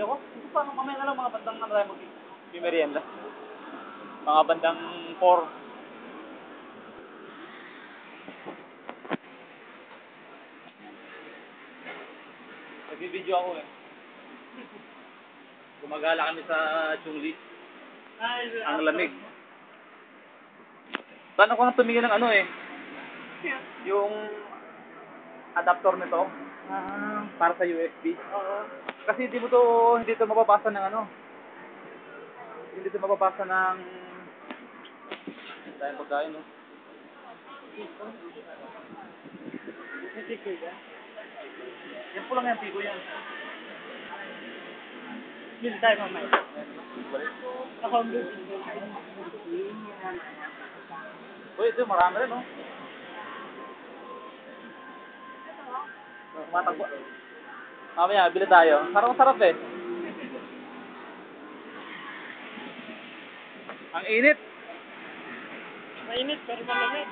ako. Paano mamaya na lang mga bandang na tayo mag-merienda? Mga bandang 4. Nagbibideo ako eh. Gumagala kami sa Chungli. Ang lamig. Paano ko na tumingin ng ano eh? Yung adapter nito para sa USB. Kasi hindi to mababasa ng ano. Hindi to mababasa ng dahil pagkain no. Yan po lang yan, tigo yan. Bil tayo mamay. Ako ang bil. Uy, ito marami rin, no? Matagpo. Mamaya, bili tayo. Sarap eh. Ang init. Mainit, pero malamig.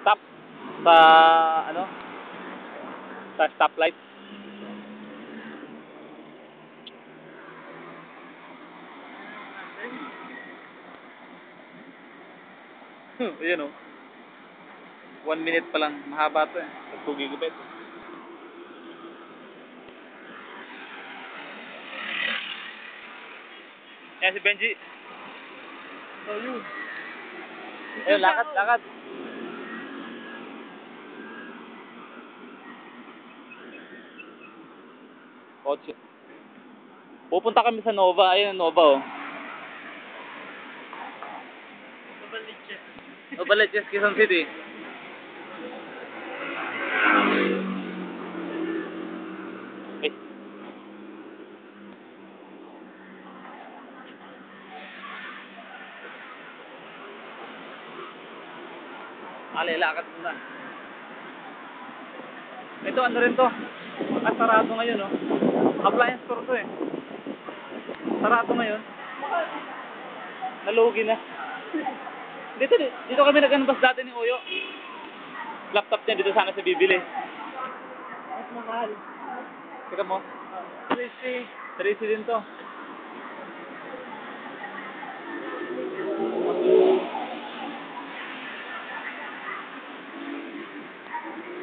Stop sa ano? Sa stoplight. Ayan o. 1 minute pa lang. Mahaba to eh. 2 gigabit. Ayan si Benji. Ayun. Ayun, lakad. Kotse. Pupunta kami sa Nova. Ayun ang Nova oh. Novaliches, Quezon City. Eh. Lakad muna. Ito ano rin to. Sarado ngayon oh. Appliance store to eh. Sarado ngayon. Nalugi na. Dito kami nag-unbox dati ni Oyo. Laptop niya dito sana sa bibili. Mas mahal. Teka mo. 3C din to.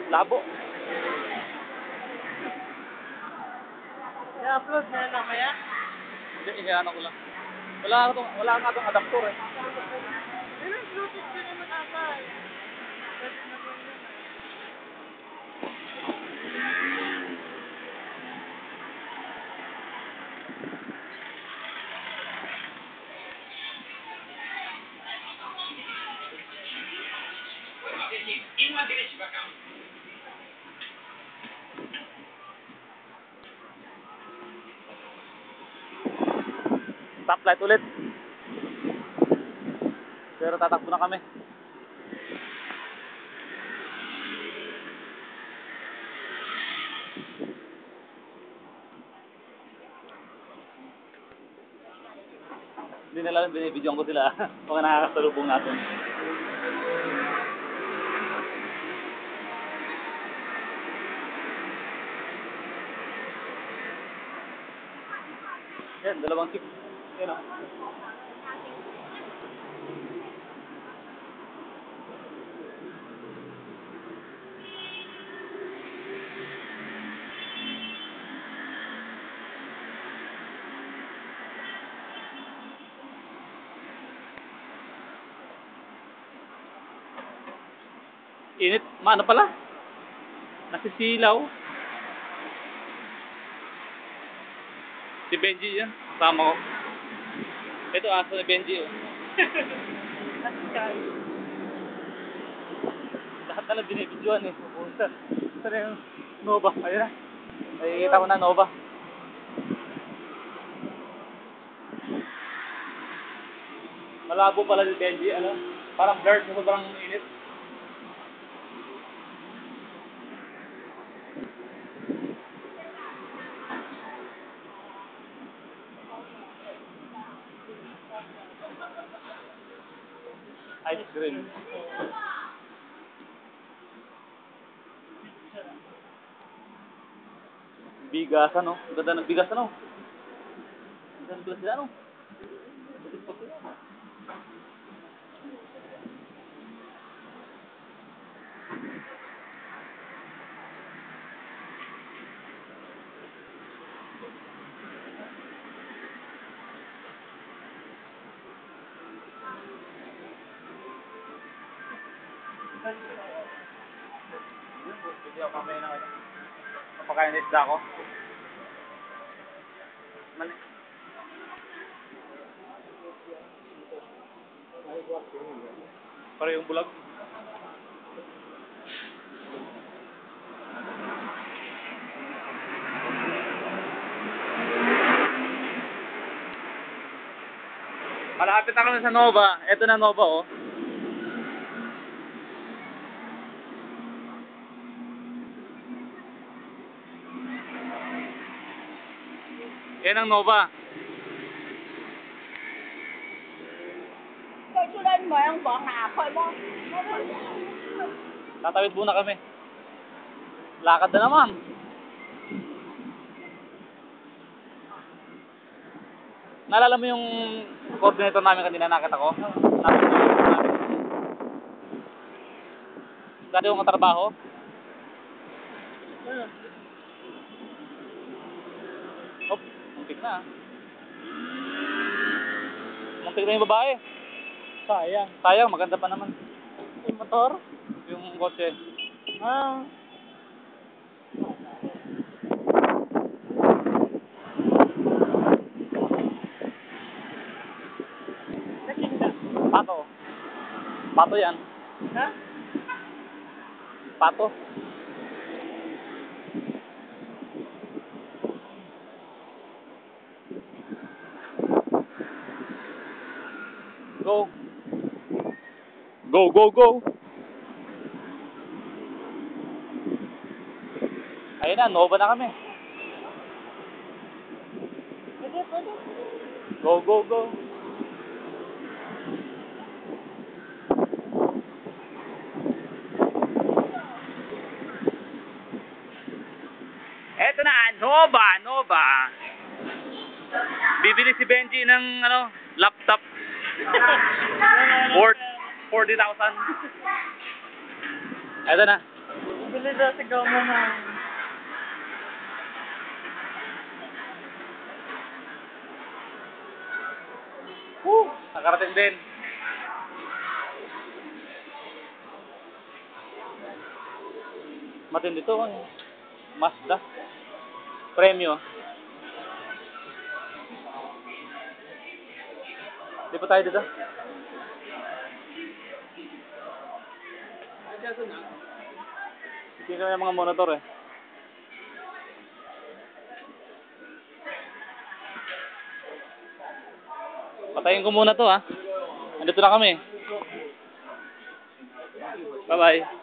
Labo. I-upload na lang kaya? Hindi, ihiyan ko lang. Wala nga itong adapter eh. Pero Bluetooth ko naman ata eh. Pwede na po yun eh. Stoplight ulit. Pero tatakbo na kami. Hindi na lang binibidyoan ko sila. Mga nakakasalubong natin. Yan, dalawang chip. Yan o. Init. Ano pala? Nasisilaw. Si Benji yan. Kasama ko. Ito aso ni Benji oh. Lahat na lang binibidyoan eh. Pupunta. Ito na yung Nova. Ayun na. Nakikita ko na Nova. Malabo pala si Benji. Ano? Parang blurred. Sobrang init. Grill. Bigas ano? Ganda ng bigas ano? Ganda ng bigas ano? Hindi ako kamay na kayo. Kapakain na isda ko. Mali. Para yung bulag. Malapit ako na sa Nova. Ito na Nova oh. Yan ang Nova. Pagsulan mo yung bong na ako mo. Tatawid muna kami. Lakad na naman. Naalala mo yung coordinator namin kanina nakita ko? Dati yung katrabaho? Hop, muntik na. Muntik na yung babae. Sayang. Sayang, maganda pa naman. Yung motor? Yung kotse. Ah. Nakinda. Pato. Pato yan. Ha? Pato. Go. Go, go, go. Ayun na, Nova na kami. Pwede, pwede. Go, go, go. Eto na, Nova, Nova. Bibili si Benji ng laptop worth 40,000. Eto na. Bili daw sa goma na. Nakarating din. Matindi to. Mazda. Premyo. Di pa tayo dito? Hindi kami yung mga monitor eh. Patayin ko muna to ha. Andito na kami. Bye bye.